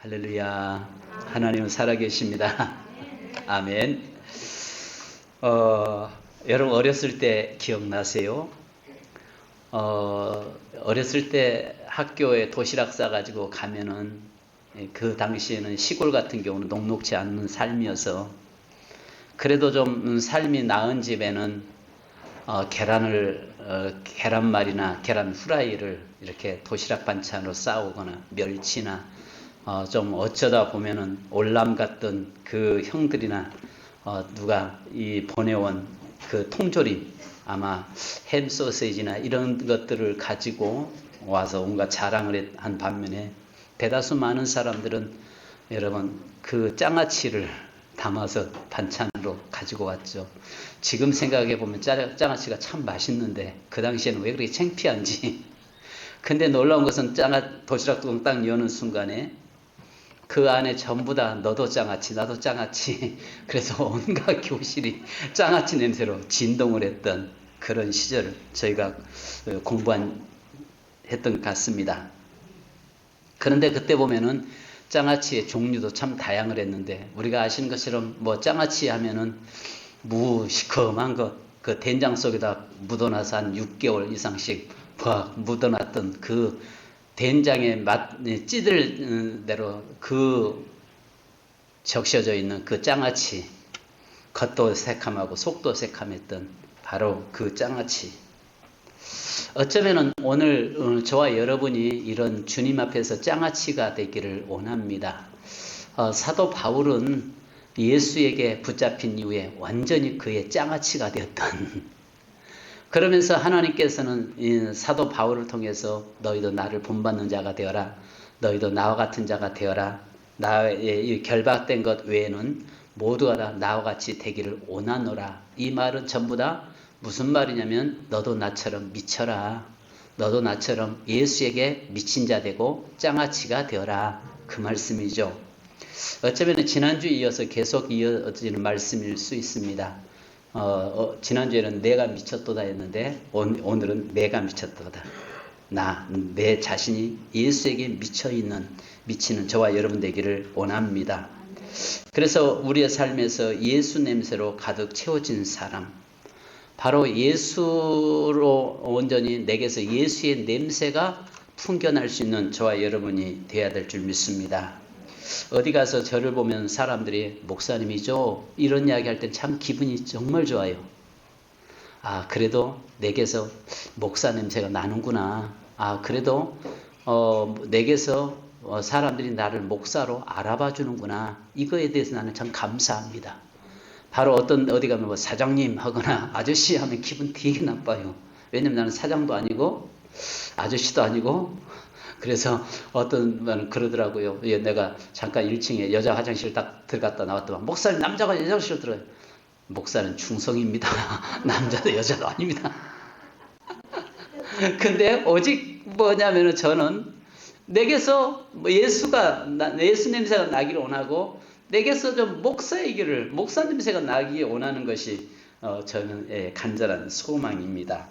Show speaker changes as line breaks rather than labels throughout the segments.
할렐루야. 하나님은 살아계십니다. 아멘. 여러분 어렸을 때 기억나세요? 어렸을 때 학교에 도시락 싸가지고 가면은 그 당시에는 시골 같은 경우는 녹록지 않는 삶이어서 그래도 좀 삶이 나은 집에는 계란말이나 계란 후라이를 이렇게 도시락 반찬으로 싸오거나 멸치나 좀 어쩌다 보면은 올람 같던 그 형들이나 누가 보내온 그 통조림 아마 햄 소세지나 이런 것들을 가지고 와서 온갖 자랑을 한 반면에 대다수 많은 사람들은 여러분 그 장아찌를 담아서 반찬으로 가지고 왔죠. 지금 생각해 보면 장아찌가 참 맛있는데 그 당시에는 왜 그렇게 창피한지. 근데 놀라운 것은 도시락 뚜껑 딱 여는 순간에 그 안에 전부 다 너도 장아찌 나도 장아찌 그래서 온갖 교실이 장아찌 냄새로 진동을 했던 그런 시절을 저희가 했던 것 같습니다. 그런데 그때 보면은 장아찌의 종류도 참 다양을 했는데 우리가 아시는 것처럼 장아찌 하면은 시커먼 그 된장 속에다 묻어놔서 한 6개월 이상씩 묻어놨던 그 된장의 맛 찌들 대로 그 적셔져 있는 그 장아찌, 겉도 새카맣고 속도 새카맸던 바로 그 장아찌. 어쩌면은 오늘 저와 여러분이 이런 주님 앞에서 장아찌가 되기를 원합니다. 사도 바울은 예수에게 붙잡힌 이후에 완전히 그의 장아찌가 되었던 그러면서 하나님께서는 사도 바울을 통해서 너희도 나를 본받는 자가 되어라. 너희도 나와 같은 자가 되어라. 나의 결박된 것 외에는 모두가 다 나와 같이 되기를 원하노라. 이 말은 전부 다 무슨 말이냐면 너도 나처럼 미쳐라. 너도 나처럼 예수에게 미친 자 되고 장아찌가 되어라. 그 말씀이죠. 어쩌면 지난주에 이어서 계속 이어지는 말씀일 수 있습니다. 지난주에는 내가 미쳤도다 했는데 오늘은 내가 미쳤도다. 내 자신이 예수에게 미치는 저와 여러분 되기를 원합니다. 그래서 우리의 삶에서 예수 냄새로 가득 채워진 사람, 바로 예수로 온전히 내게서 예수의 냄새가 풍겨날 수 있는 저와 여러분이 되어야 될 줄 믿습니다. 어디 가서 저를 보면 사람들이 목사님이죠? 이런 이야기 할 때 참 기분이 정말 좋아요. 그래도 내게서 목사 냄새가 나는구나. 그래도 내게서 사람들이 나를 목사로 알아봐 주는구나. 이거에 대해서 나는 참 감사합니다. 바로 어디 가면 사장님 하거나 아저씨 하면 기분 되게 나빠요. 왜냐면 나는 사장도 아니고 아저씨도 아니고 그래서 어떤 분은 그러더라고요. 내가 잠깐 1층에 여자 화장실 딱 들어갔다 나왔더만 목사님 남자가 여자 화장실 들어요. 목사는 충성입니다. 남자도 여자도 아닙니다. 근데 오직 뭐냐면은 저는 내게서 예수 냄새가 나기를 원하고 내게서 좀 목사 냄새가 나기 원하는 것이 저는 간절한 소망입니다.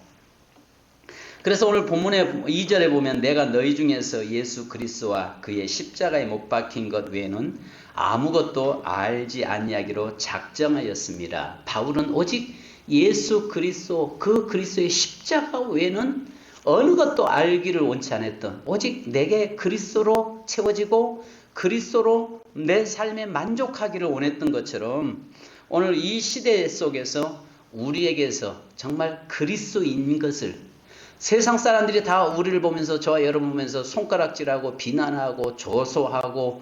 그래서 오늘 본문의 2절에 보면 내가 너희 중에서 예수 그리스도와 그의 십자가에 못 박힌 것 외에는 아무것도 알지 아니하기로 작정하였습니다. 바울은 오직 예수 그리스도 그 그리스도의 십자가 외에는 어느 것도 알기를 원치 않았던 오직 내게 그리스도로 채워지고 그리스도로 내 삶에 만족하기를 원했던 것처럼 오늘 이 시대 속에서 우리에게서 정말 그리스도인 것을 세상 사람들이 다 우리를 보면서 저와 여러분 보면서 손가락질하고 비난하고 조소하고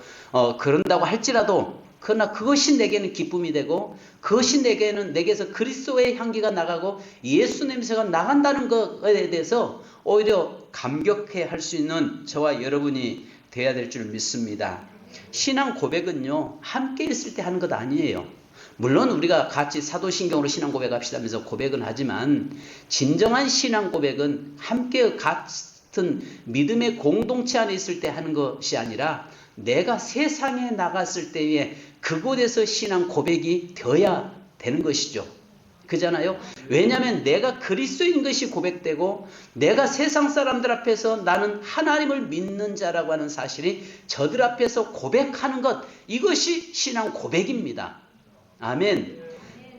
그런다고 할지라도 그러나 그것이 내게는 기쁨이 되고 그것이 내게서 그리스도의 향기가 나가고 예수 냄새가 나간다는 것에 대해서 오히려 감격해 할 수 있는 저와 여러분이 되어야 될 줄 믿습니다. 신앙 고백은요 함께 있을 때 하는 것 아니에요. 물론 우리가 같이 사도신경으로 신앙 고백합시다면서 고백은 하지만 진정한 신앙 고백은 함께 같은 믿음의 공동체 안에 있을 때 하는 것이 아니라 내가 세상에 나갔을 때에 그곳에서 신앙 고백이 되어야 되는 것이죠. 그잖아요. 왜냐하면 내가 그리스도인 것이 고백되고 내가 세상 사람들 앞에서 나는 하나님을 믿는 자라고 하는 사실이 저들 앞에서 고백하는 것, 이것이 신앙 고백입니다. 아멘.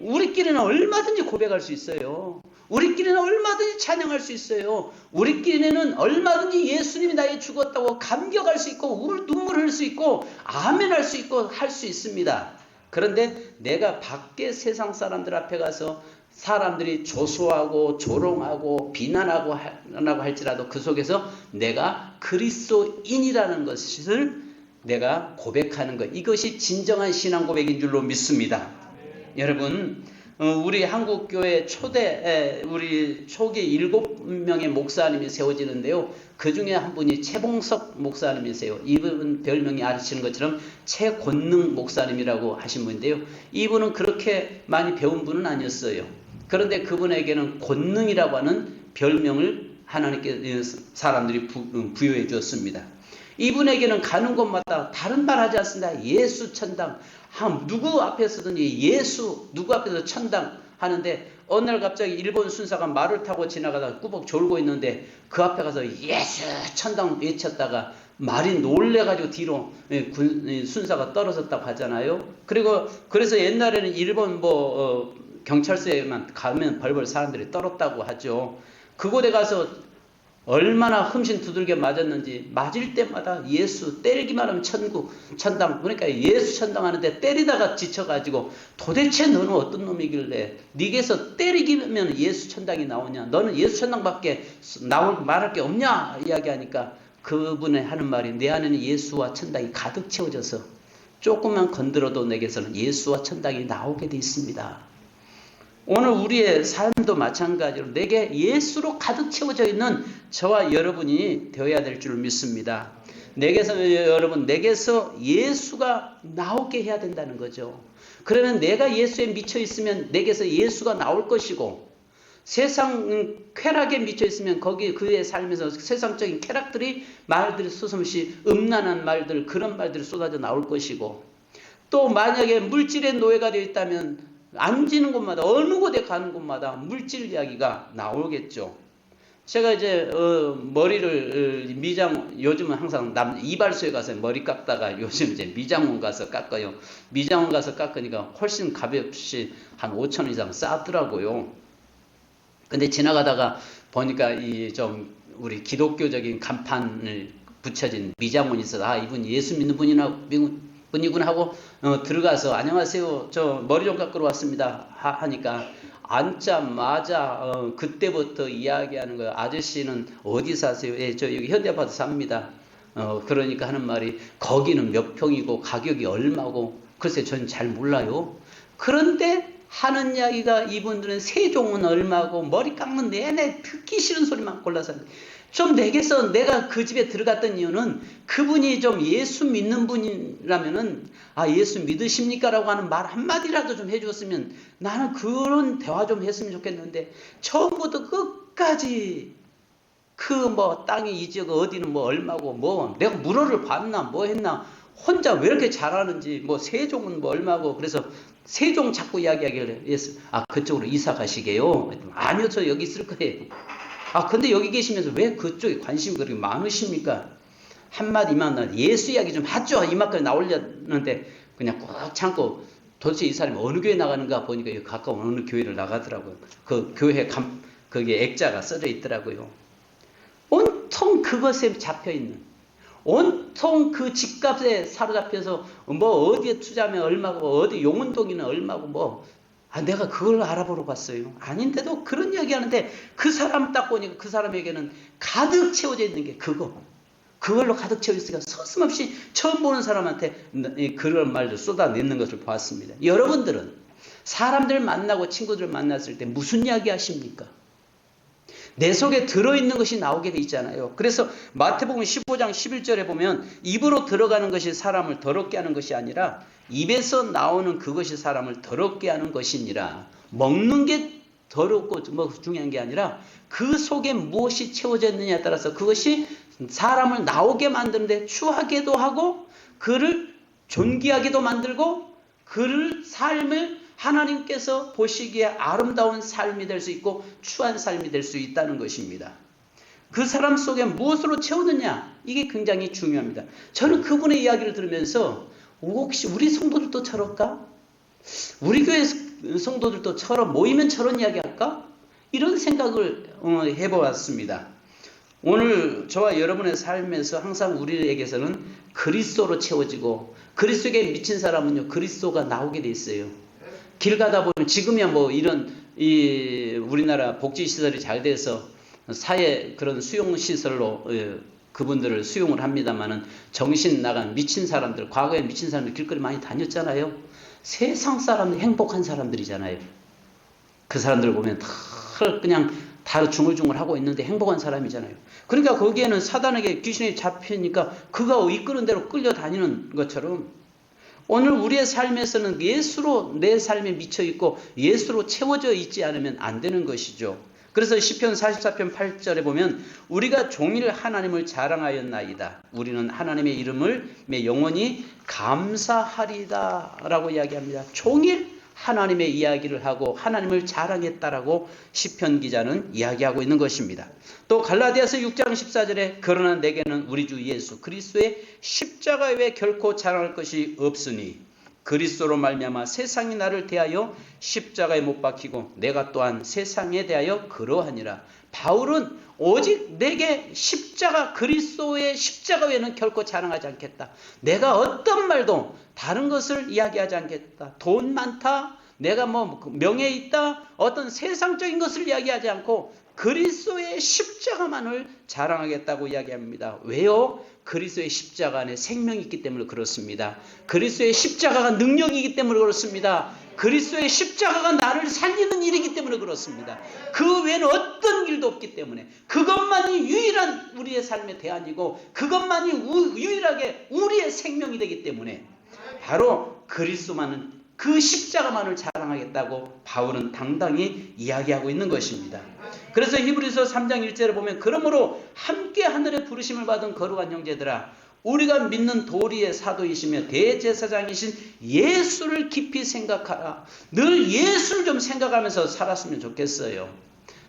우리끼리는 얼마든지 고백할 수 있어요. 우리끼리는 얼마든지 찬양할 수 있어요. 우리끼리는 얼마든지 예수님이 나의 죽었다고 감격할 수 있고 눈물 흘릴 수 있고 아멘 할 수 있고 할 수 있습니다. 그런데 내가 밖에 세상 사람들 앞에 가서 사람들이 조소하고 조롱하고 비난하고 할지라도 그 속에서 내가 그리스도인이라는 것을 내가 고백하는 것, 이것이 진정한 신앙 고백인 줄로 믿습니다. 여러분, 우리 한국교회 우리 초기 7명의 목사님이 세워지는데요. 그 중에 한 분이 최봉석 목사님이세요. 이분 별명이 아시는 것처럼 최권능 목사님이라고 하신 분인데요. 이분은 그렇게 많이 배운 분은 아니었어요. 그런데 그분에게는 권능이라고 하는 별명을 하나님께 사람들이 부여해 주었습니다. 이분에게는 가는 곳마다 다른 말 하지 않습니다. 예수 천당. 누구 앞에서든지 예수, 누구 앞에서 천당 하는데 어느 날 갑자기 일본 순사가 말을 타고 지나가다가 꾸벅 졸고 있는데 그 앞에 가서 예수 천당 외쳤다가 말이 놀래가지고 뒤로 순사가 떨어졌다고 하잖아요. 그리고 그래서 옛날에는 일본 경찰서에만 가면 벌벌 사람들이 떨었다고 하죠. 그곳에 가서 얼마나 흠신 두들겨 맞았는지 맞을 때마다 예수, 때리기만 하면 천국, 천당. 그러니까 예수 천당 하는데 때리다가 지쳐가지고 도대체 너는 어떤 놈이길래 네게서 때리기면 예수 천당이 나오냐, 너는 예수 천당밖에 말할 게 없냐 이야기하니까 그분의 하는 말이 내 안에는 예수와 천당이 가득 채워져서 조금만 건드려도 내게서는 예수와 천당이 나오게 돼 있습니다. 오늘 우리의 삶도 마찬가지로 내게 예수로 가득 채워져 있는 저와 여러분이 되어야 될 줄 믿습니다. 내게서 예수가 나오게 해야 된다는 거죠. 그러면 내가 예수에 미쳐 있으면 내게서 예수가 나올 것이고, 세상 쾌락에 미쳐 있으면 거기 그의 삶에서 세상적인 쾌락들이 말들이 솟음없이 음란한 말들, 그런 말들이 쏟아져 나올 것이고, 또 만약에 물질의 노예가 되어 있다면 앉는 곳마다 어느 곳에 가는 곳마다 물질 이야기가 나오겠죠. 제가 이제 머리를 요즘은 항상 이발소에 가서 머리 깎다가 요즘 이제 미장원 가서 깎아요. 미장원 가서 깎으니까 훨씬 가볍이 한 5,000원 이상 싸더라고요. 근데 지나가다가 보니까 우리 기독교적인 간판을 붙여진 미장원이 있어서 이분 예수 믿는 분이구나 하고 들어가서 안녕하세요, 저 머리 좀 깎으러 왔습니다 하니까 앉자마자 그때부터 이야기하는 거예요. 아저씨는 어디 사세요? 예, 저 여기 현대아파트 삽니다. 그러니까 하는 말이 거기는 몇 평이고 가격이 얼마고 글쎄 전 잘 몰라요. 그런데 하는 이야기가 이분들은 세종은 얼마고 머리 깎는 내내 듣기 싫은 소리만 골라서 좀 내게서 내가 그 집에 들어갔던 이유는 그분이 좀 예수 믿는 분이라면은 예수 믿으십니까? 라고 하는 말 한마디라도 좀 해주었으면 나는 그런 대화 좀 했으면 좋겠는데 처음부터 끝까지 땅이 이 지역 어디는 얼마고 내가 물어를 봤나 했나 혼자 왜 이렇게 잘하는지 세종은 얼마고 그래서 세종 자꾸 이야기하길래 그쪽으로 이사 가시게요? 아니요, 저 여기 있을 거예요. 근데 여기 계시면서 왜 그쪽에 관심이 그렇게 많으십니까? 한마디만 예수 이야기 좀 하죠. 이만큼 나오려는데 그냥 꽉 참고 도대체 이 사람이 어느 교회 나가는가 보니까 여기 가까운 어느 교회를 나가더라고요. 그 교회 거기에 액자가 써져 있더라고요. 온통 그것에 잡혀있는, 온통 그 집값에 사로잡혀서 어디에 투자하면 얼마고 어디 용운동이는 얼마고 내가 그걸 알아보러 갔어요. 아닌데도 그런 이야기 하는데 그 사람 딱 보니까 그 사람에게는 가득 채워져 있는 게 그걸로 가득 채워 있으니까 서슴없이 처음 보는 사람한테 그런 말도 쏟아내는 것을 보았습니다. 여러분들은 사람들 만나고 친구들 만났을 때 무슨 이야기 하십니까? 내 속에 들어있는 것이 나오게 돼 있잖아요. 그래서 마태복음 15장 11절에 보면 입으로 들어가는 것이 사람을 더럽게 하는 것이 아니라 입에서 나오는 그것이 사람을 더럽게 하는 것이니라. 먹는 게 더럽고 중요한 게 아니라 그 속에 무엇이 채워져 있느냐에 따라서 그것이 사람을 나오게 만드는데 추하게도 하고 그를 존귀하게도 만들고 그를 삶을 하나님께서 보시기에 아름다운 삶이 될 수 있고 추한 삶이 될 수 있다는 것입니다. 그 사람 속에 무엇으로 채우느냐, 이게 굉장히 중요합니다. 저는 그분의 이야기를 들으면서 혹시 우리 성도들도 저럴까? 우리 교회 성도들도 모이면 저런 이야기 할까? 이런 생각을 해보았습니다. 오늘 저와 여러분의 삶에서 항상 우리에게서는 그리스도로 채워지고, 그리스도에 미친 사람은요 그리스도가 나오게 돼 있어요. 길 가다 보면 지금이야 뭐 이런 우리나라 복지시설이 잘 돼서 사회 그런 수용시설로 그분들을 수용을 합니다만은, 정신 나간 미친 사람들, 과거에 미친 사람들 길거리 많이 다녔잖아요. 세상 사람들, 행복한 사람들이잖아요. 그 사람들 보면 그냥 다 중얼중얼 하고 있는데 행복한 사람이잖아요. 그러니까 거기에는 사단에게 귀신이 잡히니까 그가 이끄는 대로 끌려다니는 것처럼, 오늘 우리의 삶에서는 예수로 내 삶에 미쳐있고 예수로 채워져 있지 않으면 안 되는 것이죠. 그래서 시편 44편 8절에 보면 우리가 종일 하나님을 자랑하였나이다. 우리는 하나님의 이름을 영원히 감사하리다 라고 이야기합니다. 종일 하나님의 이야기를 하고 하나님을 자랑했다라고 시편 기자는 이야기하고 있는 것입니다. 또 갈라디아서 6장 14절에 그러나 내게는 우리 주 예수 그리스도의 십자가 외에 결코 자랑할 것이 없으니 그리스도로 말미암아 세상이 나를 대하여 십자가에 못 박히고 내가 또한 세상에 대하여 그러하니라. 바울은 오직 내게 십자가, 그리스도의 십자가 외에는 결코 자랑하지 않겠다. 내가 어떤 말도 다른 것을 이야기하지 않겠다. 돈 많다, 내가 뭐 명예 있다, 어떤 세상적인 것을 이야기하지 않고 그리스도의 십자가만을 자랑하겠다고 이야기합니다. 왜요? 그리스도의 십자가 안에 생명이 있기 때문에 그렇습니다. 그리스도의 십자가가 능력이기 때문에 그렇습니다. 그리스도의 십자가가 나를 살리는 일이기 때문에 그렇습니다. 그 외에는 어떤 일도 없기 때문에, 그것만이 유일한 우리의 삶의 대안이고 그것만이 유일하게 우리의 생명이 되기 때문에 바로 그리스도만은, 그 십자가만을 자랑하겠다고 바울은 당당히 이야기하고 있는 것입니다. 그래서 히브리서 3장 1절에 보면 그러므로 함께 하늘의 부르심을 받은 거룩한 형제들아, 우리가 믿는 도리의 사도이시며 대제사장이신 예수를 깊이 생각하라. 늘 예수를 좀 생각하면서 살았으면 좋겠어요.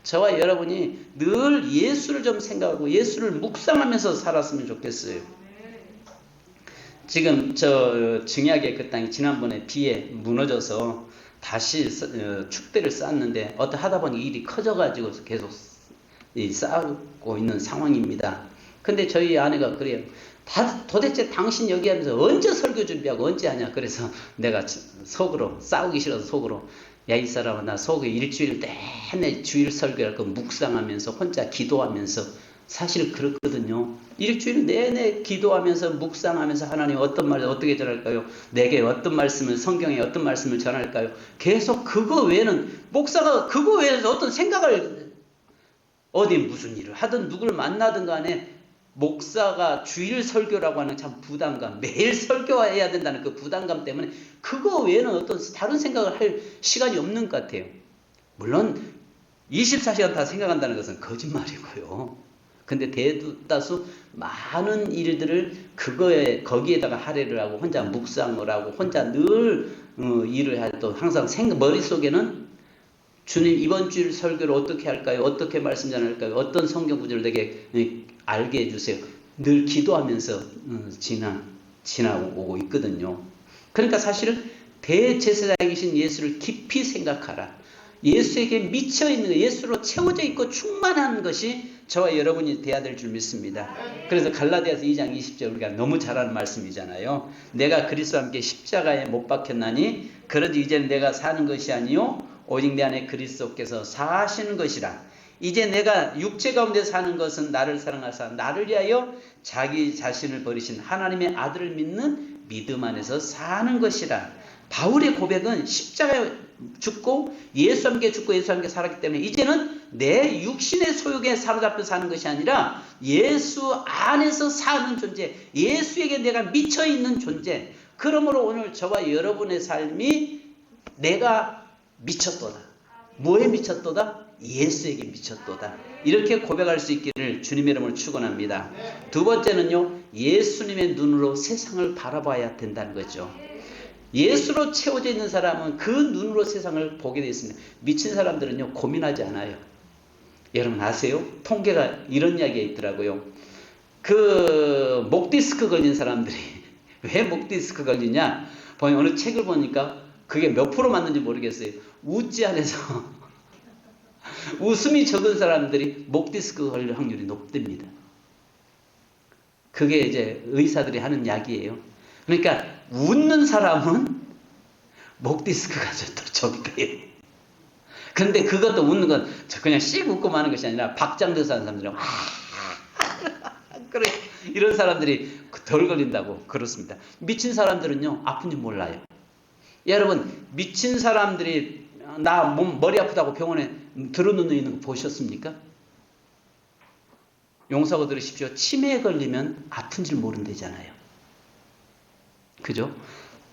저와 여러분이 늘 예수를 좀 생각하고 예수를 묵상하면서 살았으면 좋겠어요. 지금 저 증약의 그 땅이 지난번에 비에 무너져서 다시 축대를 쌓았는데 하다 보니 일이 커져가지고 계속 쌓고 있는 상황입니다. 근데 저희 아내가 그래요. 도대체 당신 여기 하면서 언제 설교 준비하고 언제 하냐. 그래서 내가 속으로, 싸우기 싫어서 속으로, 야 이 사람아, 나 속에 일주일 내내 주일 설교할 거 묵상하면서 혼자 기도하면서, 사실 그렇거든요. 일주일 내내 기도하면서 묵상하면서 하나님 어떤 말을 어떻게 전할까요? 내게 어떤 말씀을, 성경에 어떤 말씀을 전할까요? 계속 그거 외에는, 목사가 그거 외에서 어떤 생각을, 어디 무슨 일을 하든 누구를 만나든 간에 목사가 주일 설교라고 하는 참 부담감, 매일 설교해야 된다는 그 부담감 때문에 그거 외에는 어떤 다른 생각을 할 시간이 없는 것 같아요. 물론 24시간 다 생각한다는 것은 거짓말이고요. 근데 대다수 많은 일들을 거기에다가 할애를 하고 혼자 묵상을 하고 혼자 늘 일을 할 때 항상 머릿속에는 주님 이번 주일 설교를 어떻게 할까요? 어떻게 말씀 전할까요? 어떤 성경 구절을 내게 알게 해주세요. 늘 기도하면서 지나오고 있거든요. 그러니까 사실은 대제사장이신 예수를 깊이 생각하라. 예수에게 미쳐있는, 예수로 채워져 있고 충만한 것이 저와 여러분이 돼야 될 줄 믿습니다. 그래서 갈라디아서 2장 20절 우리가 너무 잘 아는 말씀이잖아요. 내가 그리스도와 함께 십자가에 못 박혔나니 그러지 이제는 내가 사는 것이 아니요 오직 내 안에 그리스도께서 사시는 것이라. 이제 내가 육체 가운데 사는 것은 나를 사랑하사 나를 위하여 자기 자신을 버리신 하나님의 아들을 믿는 믿음 안에서 사는 것이라. 바울의 고백은 십자가에 죽고 예수와 함께 죽고 예수와 함께 살았기 때문에 이제는 내 육신의 소욕에 사로잡혀 사는 것이 아니라 예수 안에서 사는 존재, 예수에게 내가 미쳐있는 존재. 그러므로 오늘 저와 여러분의 삶이 내가 미쳤도다. 뭐에 미쳤도다? 예수에게 미쳤도다. 이렇게 고백할 수 있기를 주님의 이름으로 축원합니다. 두 번째는요, 예수님의 눈으로 세상을 바라봐야 된다는 거죠. 예수로 채워져 있는 사람은 그 눈으로 세상을 보게 되어 있습니다. 미친 사람들은요, 고민하지 않아요. 여러분 아세요? 통계가 이런 이야기가 있더라고요. 그 목 디스크 걸린 사람들이 왜 목 디스크 걸리냐? 어느 책을 보니까 그게 몇 프로 맞는지 모르겠어요. 웃지 않아서 웃음이 적은 사람들이 목 디스크 걸릴 확률이 높답니다. 그게 이제 의사들이 하는 이야기예요. 그러니까 웃는 사람은 목 디스크가 적대요. 그런데 그것도 웃는 건 그냥 씩 웃고 마는 것이 아니라 박장대소 하는 사람들은 그래, 이런 사람들이 덜 걸린다고 그렇습니다. 미친 사람들은요, 아픈지 몰라요. 여러분, 미친 사람들이 나 머리 아프다고 병원에 들어누워 있는 거 보셨습니까? 용서하고 들으십시오. 치매에 걸리면 아픈 줄 모른다잖아요. 그죠?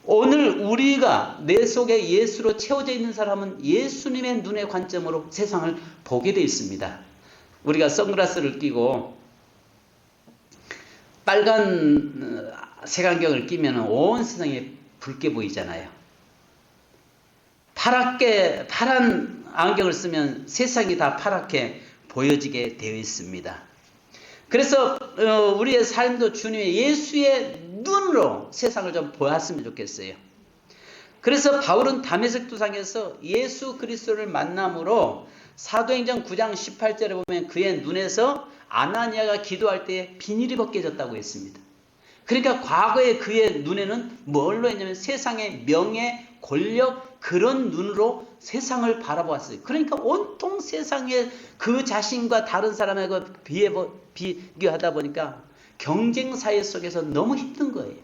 오늘 우리가 내 속에 예수로 채워져 있는 사람은 예수님의 눈의 관점으로 세상을 보게 되어 있습니다. 우리가 선글라스를 끼고 빨간 색안경을 끼면 온 세상이 붉게 보이잖아요. 파란 안경을 쓰면 세상이 다 파랗게 보여지게 되어 있습니다. 그래서 우리의 삶도 주님의 예수의 눈으로 세상을 좀 보았으면 좋겠어요. 그래서 바울은 다메섹 도상에서 예수 그리스도를 만남으로 사도행전 9장 18절에 보면 그의 눈에서 아나니아가 기도할 때 비닐이 벗겨졌다고 했습니다. 그러니까 과거에 그의 눈에는 뭘로 했냐면 세상의 명예, 권력, 그런 눈으로 세상을 바라보았어요. 그러니까 온통 세상에 그 자신과 다른 사람하고 비교하다 보니까 경쟁 사회 속에서 너무 힘든 거예요.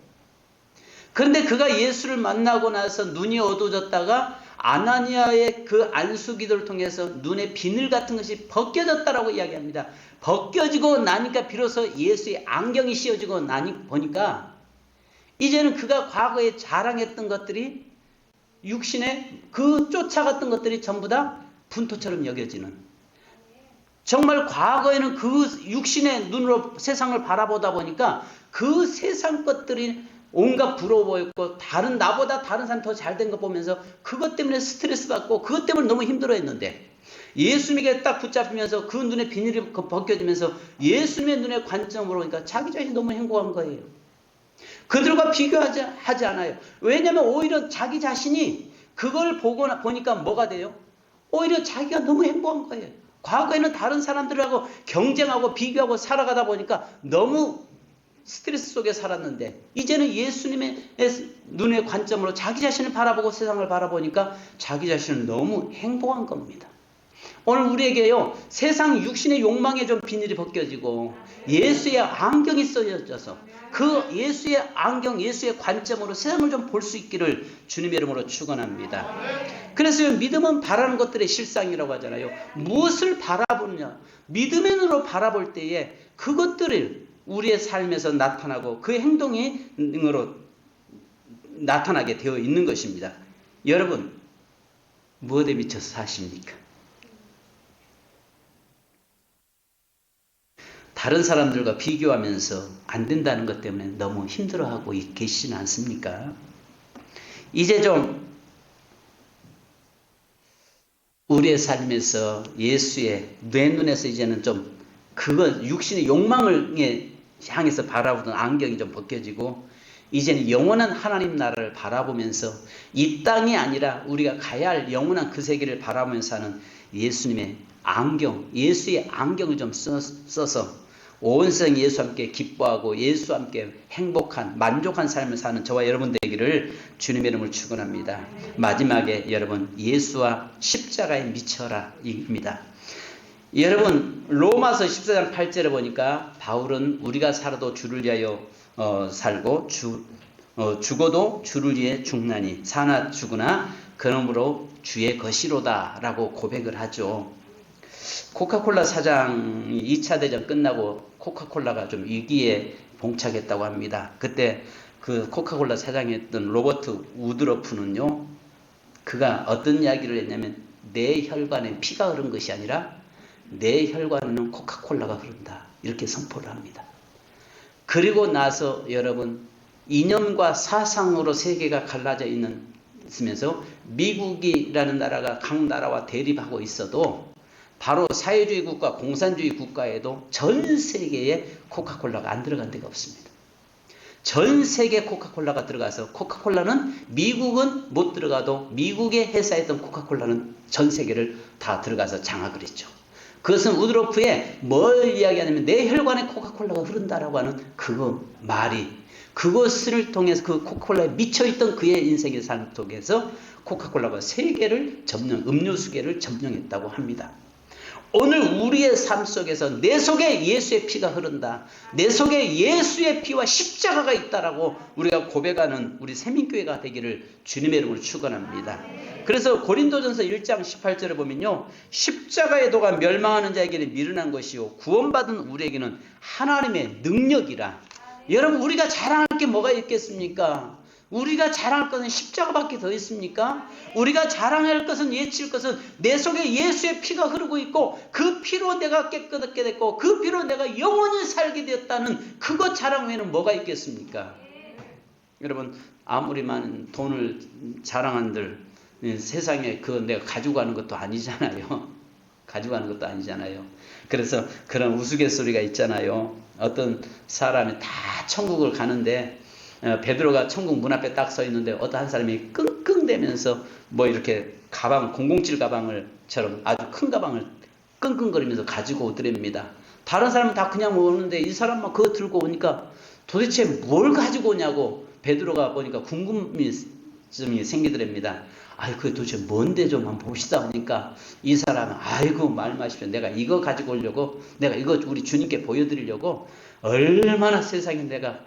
그런데 그가 예수를 만나고 나서 눈이 어두워졌다가 아나니아의 그 안수기도를 통해서 눈에 비늘 같은 것이 벗겨졌다라고 이야기합니다. 벗겨지고 나니까 비로소 예수의 안경이 씌워지고 보니까 이제는 그가 과거에 자랑했던 것들이 육신에 그 쫓아갔던 것들이 전부 다 분토처럼 여겨지는, 정말 과거에는 그 육신의 눈으로 세상을 바라보다 보니까 그 세상 것들이 온갖 부러워했고 나보다 다른 사람 더 잘된 거 보면서 그것 때문에 스트레스 받고 그것 때문에 너무 힘들어했는데 예수님에게 딱 붙잡히면서 그 눈에 비닐이 벗겨지면서 예수님의 눈의 관점으로 보니까 자기 자신이 너무 행복한 거예요. 그들과 비교하지 않아요. 왜냐하면 오히려 자기 자신이 그걸 보니까 뭐가 돼요? 오히려 자기가 너무 행복한 거예요. 과거에는 다른 사람들하고 경쟁하고 비교하고 살아가다 보니까 너무 스트레스 속에 살았는데 이제는 예수님의 눈의 관점으로 자기 자신을 바라보고 세상을 바라보니까 자기 자신은 너무 행복한 겁니다. 오늘 우리에게요, 세상 육신의 욕망에 좀 비닐이 벗겨지고 예수의 안경이 써져서 그 예수의 안경, 예수의 관점으로 세상을 좀 볼 수 있기를 주님의 이름으로 축원합니다. 그래서 믿음은 바라는 것들의 실상이라고 하잖아요. 무엇을 바라보느냐? 믿음의 눈으로 바라볼 때에 그것들을 우리의 삶에서 나타나고 그 행동으로 나타나게 되어 있는 것입니다. 여러분, 무엇에 미쳐서 사십니까? 다른 사람들과 비교하면서 안 된다는 것 때문에 너무 힘들어하고 계시지는 않습니까? 이제 좀 우리의 삶에서 예수의 내 눈에서 이제는 좀 그건 육신의 욕망을 향해서 바라보던 안경이 좀 벗겨지고 이제는 영원한 하나님 나라를 바라보면서 이 땅이 아니라 우리가 가야 할 영원한 그 세계를 바라보면서 하는 예수님의 안경, 예수의 안경을 좀 써서 온 세상 예수와 함께 기뻐하고 예수와 함께 행복한 만족한 삶을 사는 저와 여러분 되기를 주님의 이름을 축원합니다. 마지막에 여러분, 예수와 십자가에 미쳐라 입니다. 여러분, 로마서 14장 8절에 보니까 바울은 우리가 살아도 주를 위하여 살고 죽어도 주를 위해 죽나니 사나 죽으나 그러므로 주의 것이로다 라고 고백을 하죠. 코카콜라 사장이 2차 대전 끝나고 코카콜라가 좀 위기에 봉착했다고 합니다. 그때 그 코카콜라 사장이었던 로버트 우드러프는요, 그가 어떤 이야기를 했냐면 내 혈관에 피가 흐른 것이 아니라 내 혈관에는 코카콜라가 흐른다, 이렇게 선포를 합니다. 그리고 나서 여러분, 이념과 사상으로 세계가 갈라져 있으면서 미국이라는 나라가 각 나라와 대립하고 있어도 바로 사회주의 국가, 공산주의 국가에도 전 세계에 코카콜라가 안 들어간 데가 없습니다. 전 세계 코카콜라가 들어가서 코카콜라는 미국은 못 들어가도 미국의 회사에 있던 코카콜라는 전 세계를 다 들어가서 장악을 했죠. 그것은 우드로프에 뭘 이야기하냐면 내 혈관에 코카콜라가 흐른다라고 하는 그 말이 그것을 통해서 그 코카콜라에 미쳐있던 그의 인생의 삶을 통해서 코카콜라가 세계를 점령, 음료수계를 점령했다고 합니다. 오늘 우리의 삶 속에서 내 속에 예수의 피가 흐른다. 내 속에 예수의 피와 십자가가 있다라고 우리가 고백하는 우리 세민교회가 되기를 주님의 이름으로 축원합니다. 그래서 고린도전서 1장 18절에 보면요. 십자가의 도가 멸망하는 자에게는 미련한 것이요 구원받은 우리에게는 하나님의 능력이라. 여러분 우리가 자랑할 게 뭐가 있겠습니까? 우리가 자랑할 것은 십자가밖에 더 있습니까? 우리가 자랑할 것은 예칠 것은 내 속에 예수의 피가 흐르고 있고 그 피로 내가 깨끗하게 됐고 그 피로 내가 영원히 살게 되었다는 그것 자랑 외에는 뭐가 있겠습니까? 여러분 아무리 많은 돈을 자랑한들 세상에 그 내가 가지고 가는 것도 아니잖아요. 가지고 가는 것도 아니잖아요. 그래서 그런 우스갯소리가 있잖아요. 어떤 사람이 다 천국을 가는데 베드로가 천국 문 앞에 딱 서 있는데 어떤 한 사람이 끙끙대면서 뭐 이렇게 가방 007 가방을처럼 아주 큰 가방을 끙끙거리면서 가지고 오더랍니다. 다른 사람은 다 그냥 오는데 이 사람만 그거 들고 오니까 도대체 뭘 가지고 오냐고 베드로가 보니까 궁금증이 생기더랍니다. 아이 그게 도대체 뭔데 좀 한번 봅시다 하니까 이 사람은 아이고 말 마십시오. 내가 이거 가지고 오려고 내가 이거 우리 주님께 보여드리려고 얼마나 세상에 내가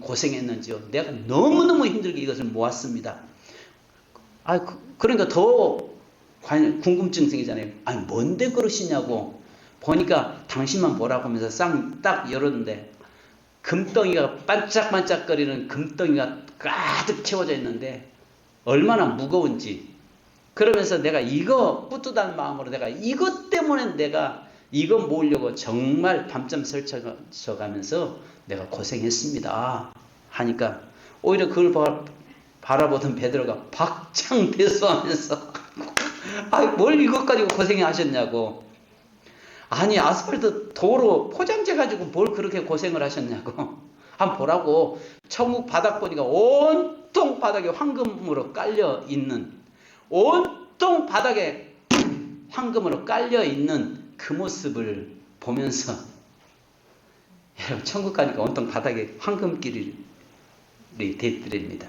고생했는지요. 내가 너무너무 힘들게 이것을 모았습니다. 그러니까 더 궁금증 생기잖아요. 아니 뭔데 그러시냐고. 보니까 당신만 보라고 하면서 쌍 딱 열었는데 금덩이가 반짝반짝거리는 금덩이가 가득 채워져 있는데 얼마나 무거운지. 그러면서 내가 이거 뿌듯한 마음으로 내가 이것 때문에 내가 이거 모으려고 정말 밤잠 설쳐가면서 내가 고생했습니다 하니까 오히려 그걸 바라보던 베드로가 박장대소하면서 뭘 이것 가지고 고생해 하셨냐고. 아니 아스팔트 도로 포장재 가지고 뭘 그렇게 고생을 하셨냐고. 한번 보라고. 천국 바닥 보니까 온통 바닥에 황금으로 깔려있는 온통 바닥에 황금으로 깔려있는 그 모습을 보면서 여러분 천국 가니까 온통 바닥에 황금길이 됐더랍니다.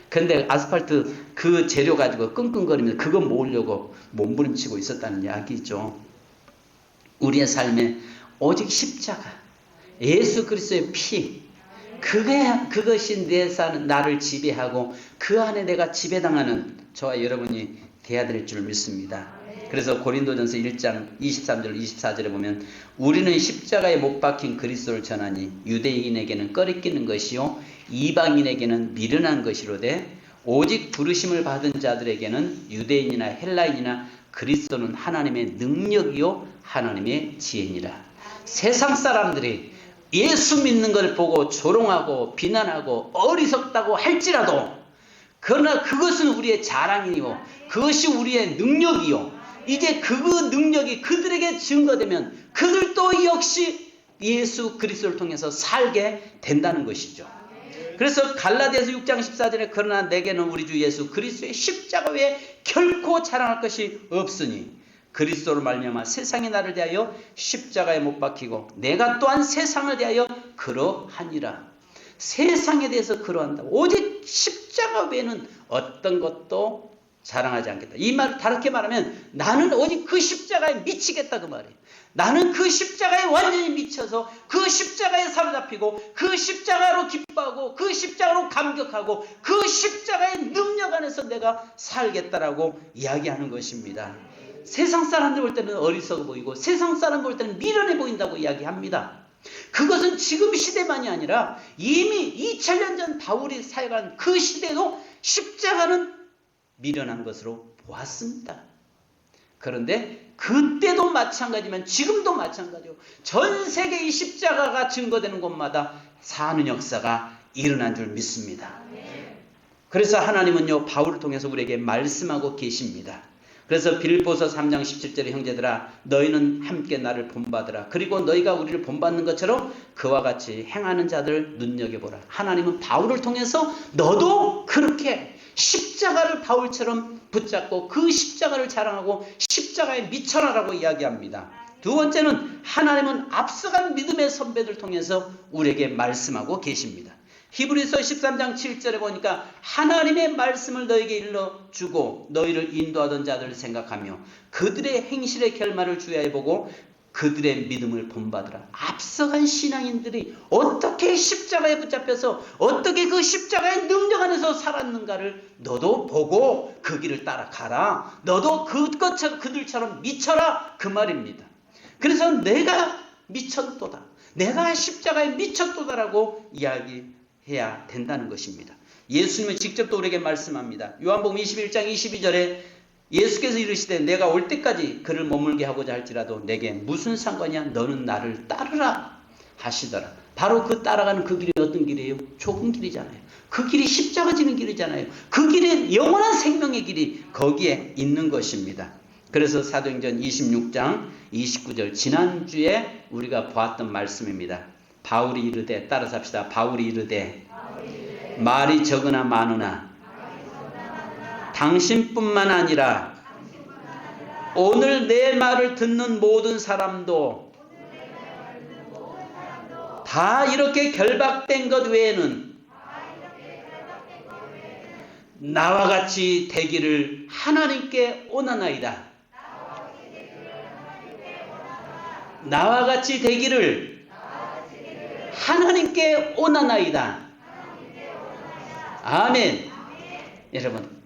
그런데 아스팔트 그 재료 가지고 끙끙거리면서 그거 모으려고 몸부림치고 있었다는 이야기죠. 우리의 삶에 오직 십자가 예수 그리스도의 피 그것이 나를 지배하고 그 안에 내가 지배당하는 저와 여러분이 돼야 될 줄 믿습니다. 그래서 고린도전서 1장 23절 24절에 보면 우리는 십자가에 못 박힌 그리스도를 전하니 유대인에게는 꺼리끼는 것이요 이방인에게는 미련한 것이로되 오직 부르심을 받은 자들에게는 유대인이나 헬라인이나 그리스도는 하나님의 능력이요 하나님의 지혜니라. 세상 사람들이 예수 믿는 걸 보고 조롱하고 비난하고 어리석다고 할지라도 그러나 그것은 우리의 자랑이요 그것이 우리의 능력이요 이제 그 능력이 그들에게 증거되면 그들도 역시 예수 그리스도를 통해서 살게 된다는 것이죠. 그래서 갈라디아서 6장 14절에 그러나 내게는 우리 주 예수 그리스도의 십자가 외에 결코 자랑할 것이 없으니 그리스도로 말미암아 세상이 나를 대하여 십자가에 못 박히고 내가 또한 세상을 대하여 그러하니라. 세상에 대해서 그러한다. 오직 십자가 외에는 어떤 것도 자랑하지 않겠다. 이 말 다르게 말하면 나는 오직 그 십자가에 미치겠다 그 말이에요. 나는 그 십자가에 완전히 미쳐서 그 십자가에 사로잡히고 그 십자가로 기뻐하고 그 십자가로 감격하고 그 십자가의 능력 안에서 내가 살겠다라고 이야기하는 것입니다. 세상 사람들 볼 때는 어리석어 보이고 세상 사람 볼 때는 미련해 보인다고 이야기합니다. 그것은 지금 시대만이 아니라 이미 2000년 전 바울이 사역한 그 시대도 십자가는 미련한 것으로 보았습니다. 그런데 그때도 마찬가지면 지금도 마찬가지요. 전 세계 이 십자가가 증거되는 곳마다 사는 역사가 일어난 줄 믿습니다. 그래서 하나님은요, 바울을 통해서 우리에게 말씀하고 계십니다. 그래서 빌립보서 3장 17절에 형제들아 너희는 함께 나를 본받으라. 그리고 너희가 우리를 본받는 것처럼 그와 같이 행하는 자들 눈여겨보라. 하나님은 바울을 통해서 너도 그렇게 십자가를 바울처럼 붙잡고 그 십자가를 자랑하고 십자가에 미쳐라라고 이야기합니다. 두 번째는 하나님은 앞서간 믿음의 선배들 통해서 우리에게 말씀하고 계십니다. 히브리서 13장 7절에 보니까 하나님의 말씀을 너에게 일러주고 너희를 인도하던 자들을 생각하며 그들의 행실의 결말을 주의해 보고 그들의 믿음을 본받으라. 앞서간 신앙인들이 어떻게 십자가에 붙잡혀서 어떻게 그 십자가의 능력 안에서 살았는가를 너도 보고 그 길을 따라가라. 너도 그들처럼 미쳐라. 그 말입니다. 그래서 내가 미쳤도다. 내가 십자가에 미쳤도다라고 이야기해야 된다는 것입니다. 예수님은 직접 또 우리에게 말씀합니다. 요한복음 21장 22절에 예수께서 이르시되 내가 올 때까지 그를 머물게 하고자 할지라도 내게 무슨 상관이야? 너는 나를 따르라 하시더라. 바로 그 따라가는 그 길이 어떤 길이에요? 좁은 길이잖아요. 그 길이 십자가 지는 길이잖아요. 그 길에 영원한 생명의 길이 거기에 있는 것입니다. 그래서 사도행전 26장 29절 지난주에 우리가 보았던 말씀입니다. 바울이 이르되 따라서 합시다. 바울이 이르되 말이 적으나 많으나 당신뿐만 아니라 오늘 내 말을 듣는 모든 사람도 다 이렇게 결박된 것 외에는 나와 같이 되기를 하나님께 원하나이다. 나와 같이 되기를 하나님께 원하나이다. 아멘. 여러분